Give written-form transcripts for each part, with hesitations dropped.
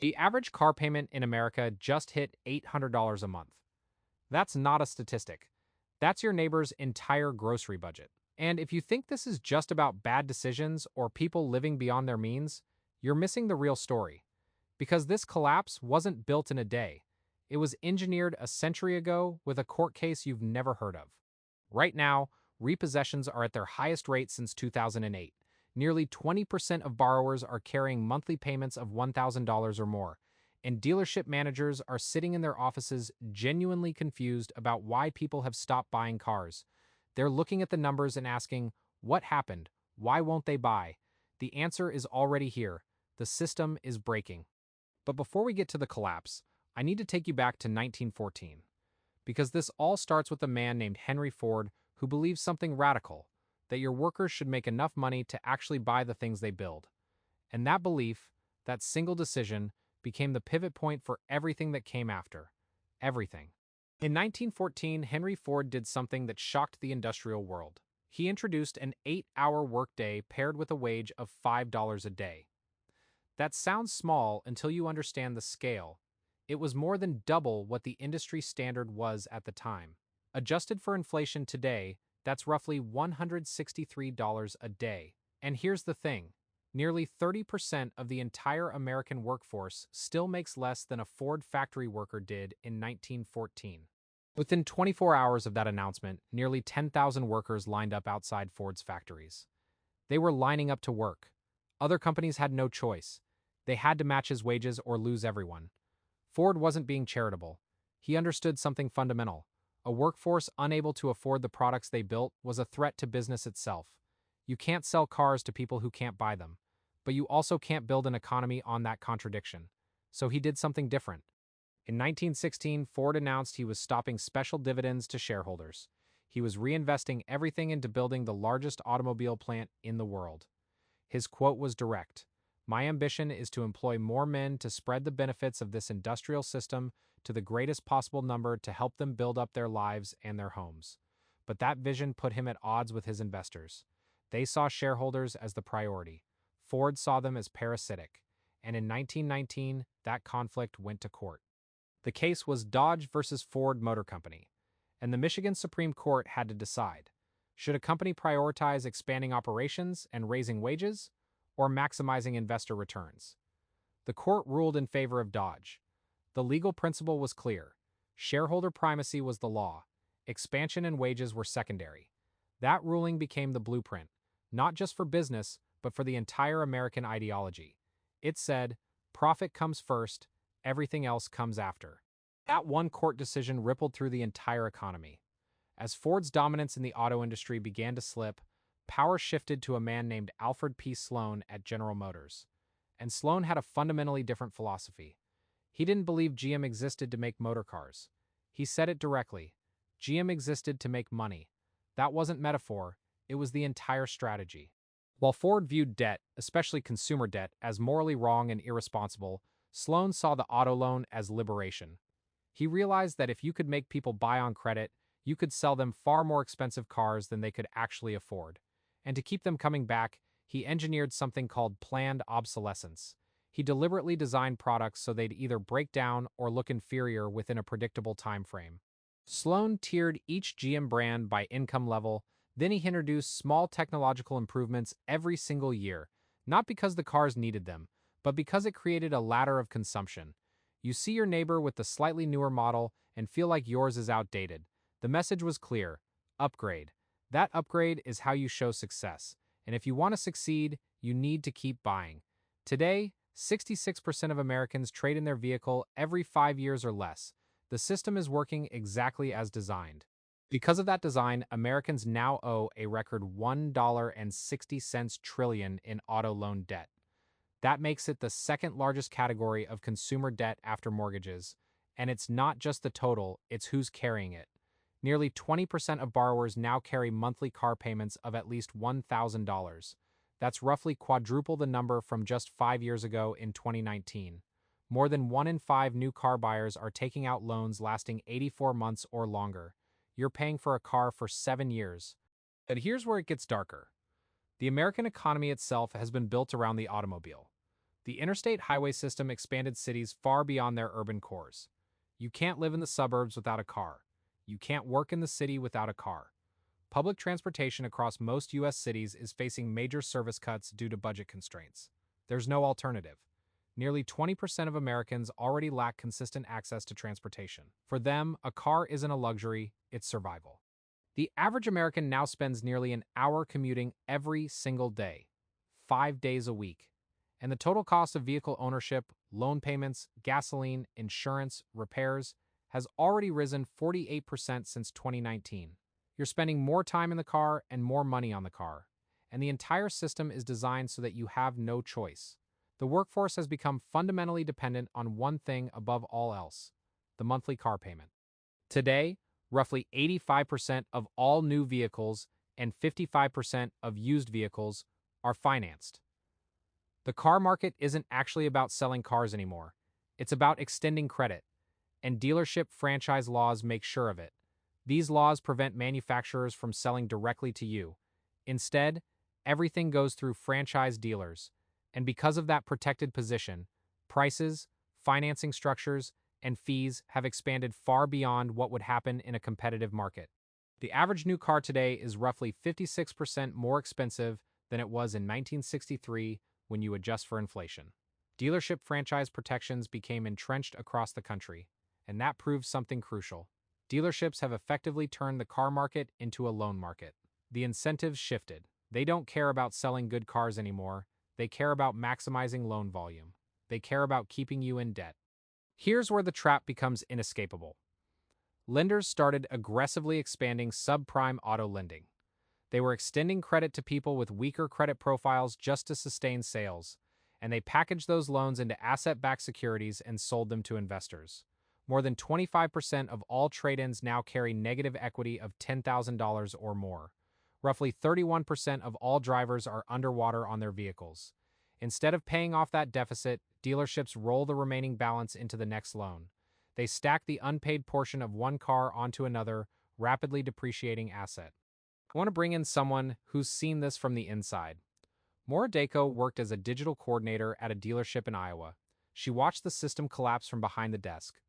The average car payment in America just hit $800 a month. That's not a statistic. That's your neighbor's entire grocery budget. And if you think this is just about bad decisions or people living beyond their means, you're missing the real story. Because this collapse wasn't built in a day. It was engineered a century ago with a court case you've never heard of. Right now, repossessions are at their highest rate since 2008. Nearly 20% of borrowers are carrying monthly payments of $1,000 or more, and dealership managers are sitting in their offices genuinely confused about why people have stopped buying cars. They're looking at the numbers and asking, what happened? Why won't they buy? The answer is already here. The system is breaking. But before we get to the collapse, I need to take you back to 1914. Because this all starts with a man named Henry Ford who believes something radical, that your workers should make enough money to actually buy the things they build. And that belief, that single decision, became the pivot point for everything that came after. Everything. In 1914, Henry Ford did something that shocked the industrial world. He introduced an 8-hour workday paired with a wage of $5 a day. That sounds small until you understand the scale. It was more than double what the industry standard was at the time. Adjusted for inflation today, that's roughly $163 a day. And here's the thing. Nearly 30% of the entire American workforce still makes less than a Ford factory worker did in 1914. Within 24 hours of that announcement, nearly 10,000 workers lined up outside Ford's factories. They were lining up to work. Other companies had no choice. They had to match his wages or lose everyone. Ford wasn't being charitable. He understood something fundamental. A workforce unable to afford the products they built was a threat to business itself. You can't sell cars to people who can't buy them. But you also can't build an economy on that contradiction. So he did something different. In 1916, Ford announced he was stopping special dividends to shareholders. He was reinvesting everything into building the largest automobile plant in the world. His quote was direct. My ambition is to employ more men to spread the benefits of this industrial system to the greatest possible number to help them build up their lives and their homes. But that vision put him at odds with his investors. They saw shareholders as the priority. Ford saw them as parasitic. And in 1919, that conflict went to court. The case was Dodge versus Ford Motor Company, and the Michigan Supreme Court had to decide. Should a company prioritize expanding operations and raising wages, or maximizing investor returns? The court ruled in favor of Dodge. The legal principle was clear. Shareholder primacy was the law. Expansion and wages were secondary. That ruling became the blueprint, not just for business, but for the entire American ideology. It said, profit comes first, everything else comes after. That one court decision rippled through the entire economy. As Ford's dominance in the auto industry began to slip, power shifted to a man named Alfred Sloan at General Motors. And Sloan had a fundamentally different philosophy. He didn't believe GM existed to make motor cars. He said it directly. GM existed to make money. That wasn't metaphor, it was the entire strategy. While Ford viewed debt, especially consumer debt, as morally wrong and irresponsible, Sloan saw the auto loan as liberation. He realized that if you could make people buy on credit, you could sell them far more expensive cars than they could actually afford. And to keep them coming back, he engineered something called planned obsolescence. He deliberately designed products so they'd either break down or look inferior within a predictable time frame. Sloan tiered each GM brand by income level, then he introduced small technological improvements every single year, not because the cars needed them, but because it created a ladder of consumption. You see your neighbor with the slightly newer model and feel like yours is outdated. The message was clear. Upgrade. That upgrade is how you show success. And if you want to succeed, you need to keep buying. Today, 66% of Americans trade in their vehicle every 5 years or less. The system is working exactly as designed. Because of that design, Americans now owe a record $1.60 trillion in auto loan debt. That makes it the second largest category of consumer debt after mortgages. And it's not just the total, it's who's carrying it. Nearly 20% of borrowers now carry monthly car payments of at least $1,000. That's roughly quadruple the number from just 5 years ago in 2019. More than 1 in 5 new car buyers are taking out loans lasting 84 months or longer. You're paying for a car for 7 years. But here's where it gets darker. The American economy itself has been built around the automobile. The interstate highway system expanded cities far beyond their urban cores. You can't live in the suburbs without a car. You can't work in the city without a car. Public transportation across most U.S. cities is facing major service cuts due to budget constraints. There's no alternative. Nearly 20% of Americans already lack consistent access to transportation. For them, a car isn't a luxury, it's survival. The average American now spends nearly an hour commuting every single day, 5 days a week. And the total cost of vehicle ownership, loan payments, gasoline, insurance, repairs has already risen 48% since 2019. You're spending more time in the car and more money on the car. And the entire system is designed so that you have no choice. The workforce has become fundamentally dependent on one thing above all else: the monthly car payment. Today, roughly 85% of all new vehicles and 55% of used vehicles are financed. The car market isn't actually about selling cars anymore. It's about extending credit, and dealership franchise laws make sure of it. These laws prevent manufacturers from selling directly to you. Instead, everything goes through franchise dealers, and because of that protected position, prices, financing structures, and fees have expanded far beyond what would happen in a competitive market. The average new car today is roughly 56% more expensive than it was in 1963 when you adjust for inflation. Dealership franchise protections became entrenched across the country, and that proves something crucial. Dealerships have effectively turned the car market into a loan market. The incentives shifted. They don't care about selling good cars anymore. They care about maximizing loan volume. They care about keeping you in debt. Here's where the trap becomes inescapable. Lenders started aggressively expanding subprime auto lending. They were extending credit to people with weaker credit profiles just to sustain sales, and they packaged those loans into asset-backed securities and sold them to investors. More than 25% of all trade-ins now carry negative equity of $10,000 or more. Roughly 31% of all drivers are underwater on their vehicles. Instead of paying off that deficit, dealerships roll the remaining balance into the next loan. They stack the unpaid portion of one car onto another, rapidly depreciating asset. I want to bring in someone who's seen this from the inside. Maura Dako worked as a digital coordinator at a dealership in Iowa. She watched the system collapse from behind the desk.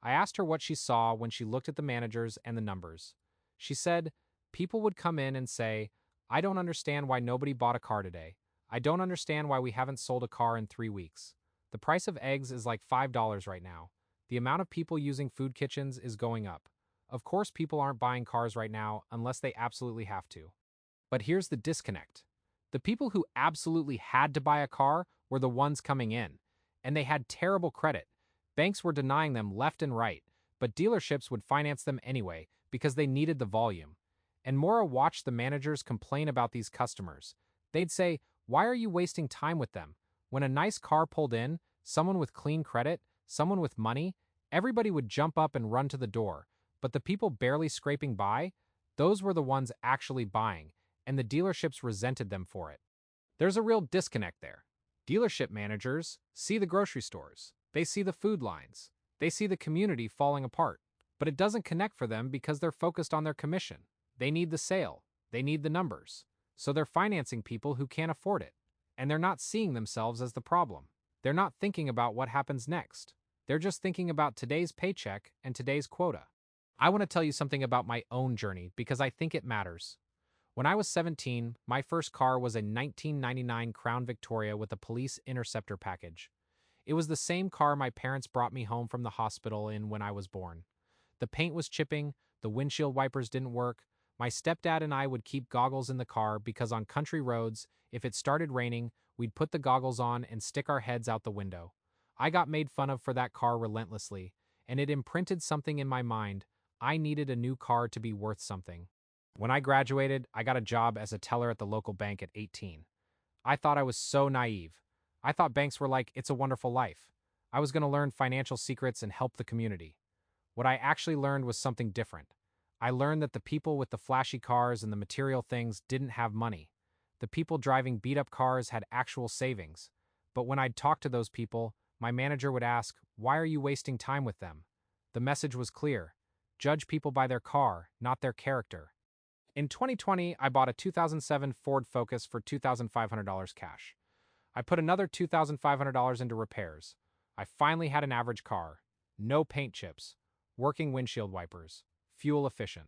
I asked her what she saw when she looked at the managers and the numbers. She said, people would come in and say, "I don't understand why nobody bought a car today. I don't understand why we haven't sold a car in 3 weeks. The price of eggs is like $5 right now. The amount of people using food kitchens is going up. Of course, people aren't buying cars right now unless they absolutely have to." But here's the disconnect. The people who absolutely had to buy a car were the ones coming in, and they had terrible credit. Banks were denying them left and right, but dealerships would finance them anyway because they needed the volume. And Maura watched the managers complain about these customers. They'd say, "Why are you wasting time with them?" When a nice car pulled in, someone with clean credit, someone with money, everybody would jump up and run to the door. But the people barely scraping by, those were the ones actually buying, and the dealerships resented them for it. There's a real disconnect there. Dealership managers see the grocery stores. They see the food lines. They see the community falling apart. But it doesn't connect for them because they're focused on their commission. They need the sale. They need the numbers. So they're financing people who can't afford it. And they're not seeing themselves as the problem. They're not thinking about what happens next. They're just thinking about today's paycheck and today's quota. I want to tell you something about my own journey because I think it matters. When I was 17, my first car was a 1999 Crown Victoria with a police interceptor package. It was the same car my parents brought me home from the hospital in when I was born. The paint was chipping, the windshield wipers didn't work. My stepdad and I would keep goggles in the car because on country roads, if it started raining, we'd put the goggles on and stick our heads out the window. I got made fun of for that car relentlessly, and it imprinted something in my mind. I needed a new car to be worth something. When I graduated, I got a job as a teller at the local bank at 18. I thought I was so naive. I thought banks were like, it's a wonderful life. I was going to learn financial secrets and help the community. What I actually learned was something different. I learned that the people with the flashy cars and the material things didn't have money. The people driving beat-up cars had actual savings. But when I'd talk to those people, my manager would ask, "Why are you wasting time with them?" The message was clear. Judge people by their car, not their character. In 2020, I bought a 2007 Ford Focus for $2,500 cash. I put another $2,500 into repairs. I finally had an average car. No paint chips. Working windshield wipers. Fuel efficient.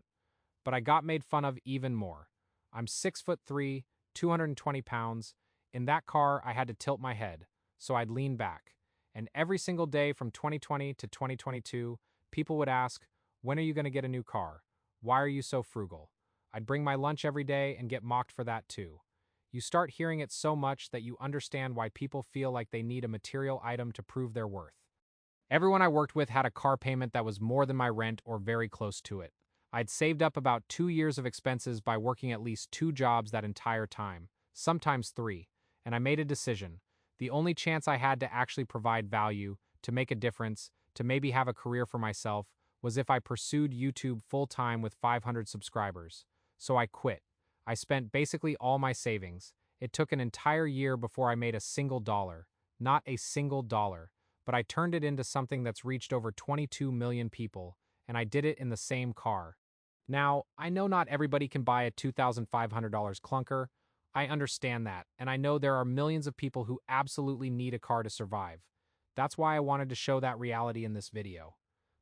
But I got made fun of even more. I'm 6'3", 220 pounds. In that car, I had to tilt my head, so I'd lean back. And every single day from 2020 to 2022, people would ask, when are you going to get a new car? Why are you so frugal? I'd bring my lunch every day and get mocked for that too. You start hearing it so much that you understand why people feel like they need a material item to prove their worth. Everyone I worked with had a car payment that was more than my rent or very close to it. I'd saved up about 2 years of expenses by working at least 2 jobs that entire time, sometimes 3, and I made a decision. The only chance I had to actually provide value, to make a difference, to maybe have a career for myself, was if I pursued YouTube full-time with 500 subscribers. So I quit. I spent basically all my savings. It took an entire year before I made a single dollar. Not a single dollar. But I turned it into something that's reached over 22 million people, and I did it in the same car. Now, I know not everybody can buy a $2,500 clunker. I understand that, and I know there are millions of people who absolutely need a car to survive. That's why I wanted to show that reality in this video.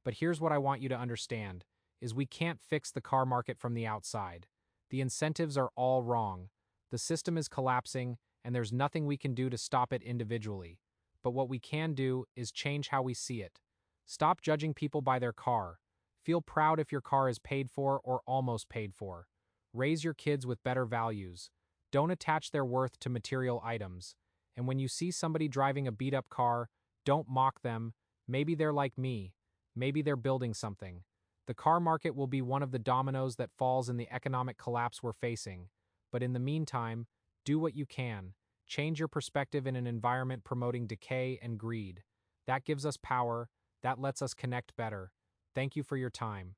But here's what I want you to understand, is we can't fix the car market from the outside. The incentives are all wrong. The system is collapsing, and there's nothing we can do to stop it individually. But what we can do is change how we see it. Stop judging people by their car. Feel proud if your car is paid for or almost paid for. Raise your kids with better values. Don't attach their worth to material items. And when you see somebody driving a beat-up car, don't mock them. Maybe they're like me. Maybe they're building something. The car market will be one of the dominoes that falls in the economic collapse we're facing. But in the meantime, do what you can. Change your perspective in an environment promoting decay and greed. That gives us power. That lets us connect better. Thank you for your time.